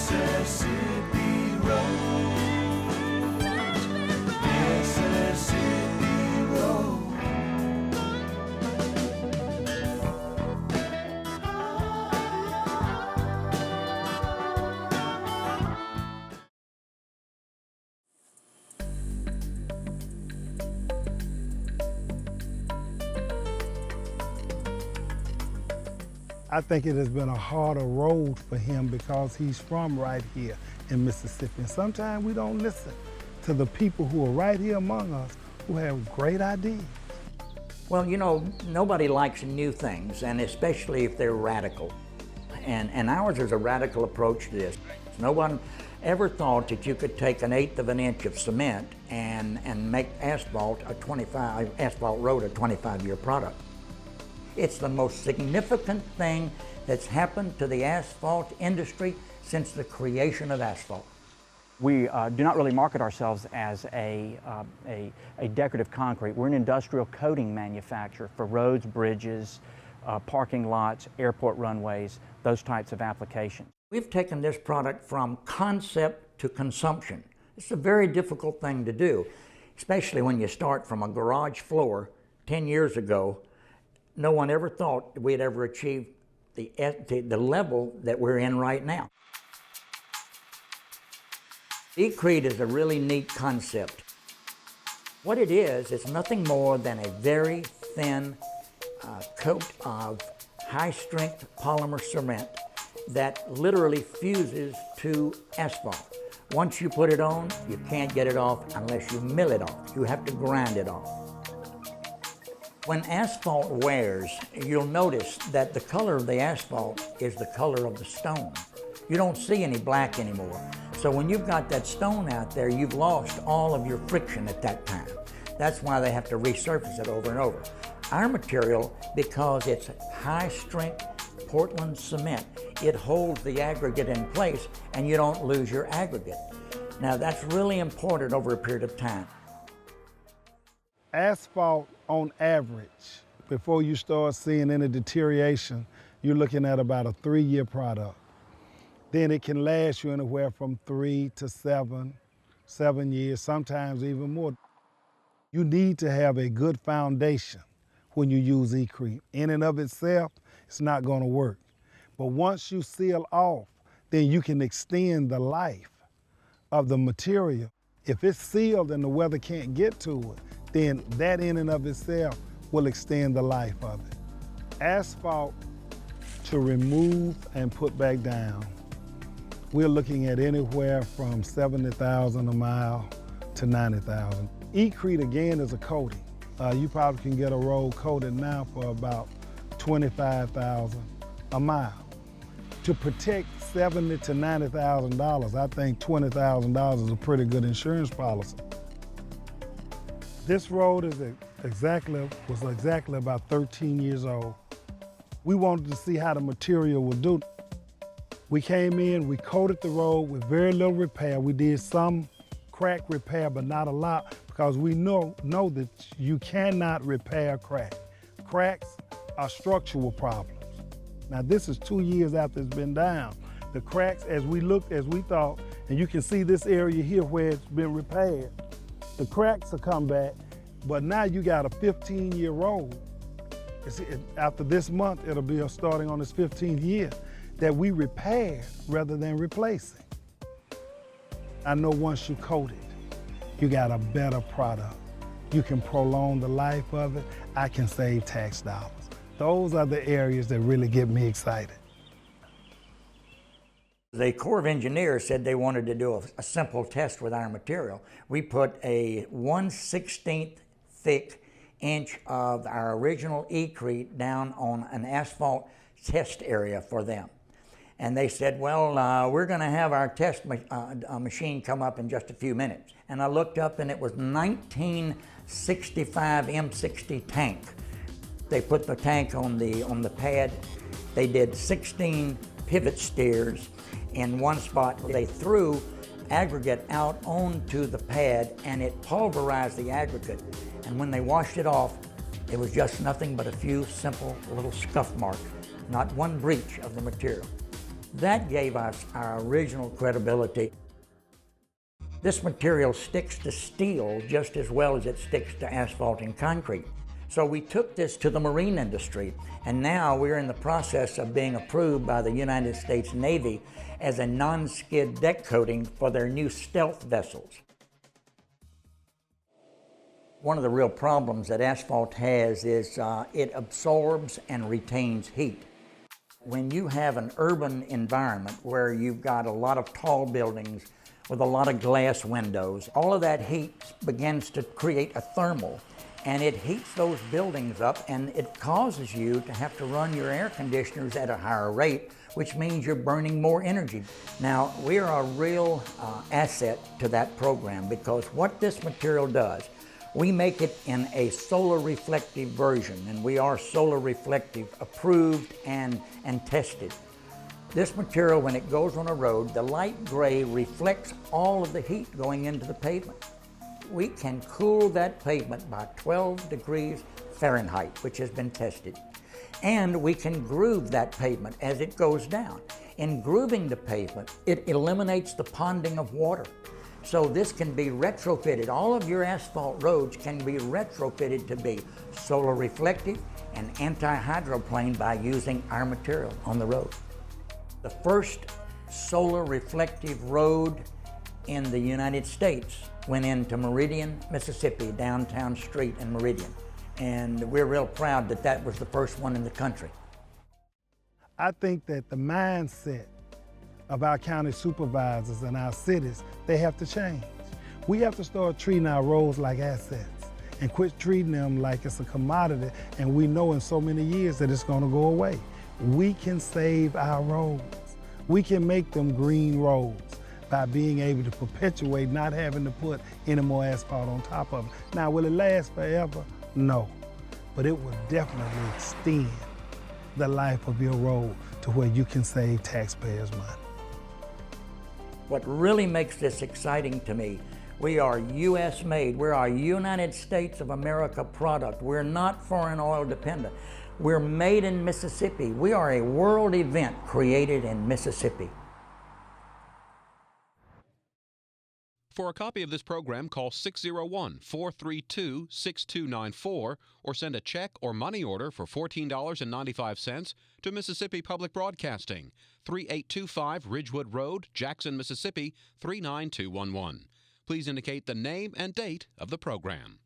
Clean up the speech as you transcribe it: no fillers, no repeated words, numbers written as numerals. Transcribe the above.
Mississippi Road, Mississippi Road. I think it has been a harder road for him because he's from right here in Mississippi. And sometimes we don't listen to the people who are right here among us who have great ideas. Well, you know, nobody likes new things, and especially if they're radical. And ours is a radical approach to this. No one ever thought that you could take 1/8 of an inch of cement and make asphalt road a 25-year product. It's the most significant thing that's happened to the asphalt industry since the creation of asphalt. We do not really market ourselves as a decorative concrete. We're an industrial coating manufacturer for roads, bridges, parking lots, airport runways, those types of applications. We've taken this product from concept to consumption. It's a very difficult thing to do, especially when you start from a garage floor 10 years ago. No one ever thought we'd ever achieve the level that we're in right now. Ecrete is a really neat concept. What it is, it's nothing more than a very thin coat of high-strength polymer cement that literally fuses to asphalt. Once you put it on, you can't get it off unless you mill it off. You have to grind it off. When asphalt wears, you'll notice that the color of the asphalt is the color of the stone. You don't see any black anymore. So when you've got that stone out there, you've lost all of your friction at that time. That's why they have to resurface it over and over. Our material, because it's high-strength Portland cement, it holds the aggregate in place and you don't lose your aggregate. Now that's really important over a period of time. Asphalt, on average, before you start seeing any deterioration, you're looking at about a 3-year product. Then it can last you anywhere from 3 to 7 years, sometimes even more. You need to have a good foundation when you use Ecrete. In and of itself, it's not gonna work. But once you seal off, then you can extend the life of the material. If it's sealed and the weather can't get to it, then that in and of itself will extend the life of it. Asphalt to remove and put back down, we're looking at anywhere from 70,000 a mile to 90,000. Ecrete again is a coating. You probably can get a road coated now for about 25,000 a mile. To protect $70,000 to $90,000, I think $20,000 is a pretty good insurance policy. This road was exactly about 13 years old. We wanted to see how the material would do. We came in, we coated the road with very little repair. We did some crack repair, but not a lot, because we know that you cannot repair crack. Cracks are structural problems. Now this is 2 years after it's been down. The cracks, as we thought, and you can see this area here where it's been repaired, the cracks will come back, but now you got a 15-year road. After this month, it'll be starting on its 15th year that we repaired rather than replacing. I know once you coat it, you got a better product. You can prolong the life of it. I can save tax dollars. Those are the areas that really get me excited. The Corps of Engineers said they wanted to do a simple test with our material. We put a 1/16 thick inch of our original Ecrete down on an asphalt test area for them. And they said, well, we're gonna have our test machine come up in just a few minutes. And I looked up and it was 1965 M60 tank. They put the tank on the pad. They did 16 pivot steers in one spot. They threw aggregate out onto the pad and it pulverized the aggregate. And when they washed it off, it was just nothing but a few simple little scuff marks, not one breach of the material. That gave us our original credibility. This material sticks to steel just as well as it sticks to asphalt and concrete. So we took this to the marine industry, and now we're in the process of being approved by the United States Navy as a non-skid deck coating for their new stealth vessels. One of the real problems that asphalt has is it absorbs and retains heat. When you have an urban environment where you've got a lot of tall buildings with a lot of glass windows, all of that heat begins to create a thermal, and it heats those buildings up, and it causes you to have to run your air conditioners at a higher rate, which means you're burning more energy. Now, we are a real asset to that program, because what this material does, we make it in a solar reflective version, and we are solar reflective approved and tested. This material, when it goes on a road, the light gray reflects all of the heat going into the pavement. We can cool that pavement by 12 degrees Fahrenheit, which has been tested. And we can groove that pavement as it goes down. In grooving the pavement, it eliminates the ponding of water. So this can be retrofitted. All of your asphalt roads can be retrofitted to be solar reflective and anti-hydroplane by using our material on the road. The first solar reflective road in the United States went into Meridian, Mississippi, downtown street in Meridian. And we're real proud that that was the first one in the country. I think that the mindset of our county supervisors and our cities, they have to change. We have to start treating our roads like assets and quit treating them like it's a commodity and we know in so many years that it's gonna go away. We can save our roads. We can make them green roads by being able to perpetuate not having to put any more asphalt on top of it. Now, will it last forever? No, but it will definitely extend the life of your road to where you can save taxpayers money. What really makes this exciting to me, we are U.S. made. We're a United States of America product. We're not foreign oil dependent. We're made in Mississippi. We are a world event created in Mississippi. For a copy of this program, call 601-432-6294 or send a check or money order for $14.95 to Mississippi Public Broadcasting, 3825 Ridgewood Road, Jackson, Mississippi 39211. Please indicate the name and date of the program.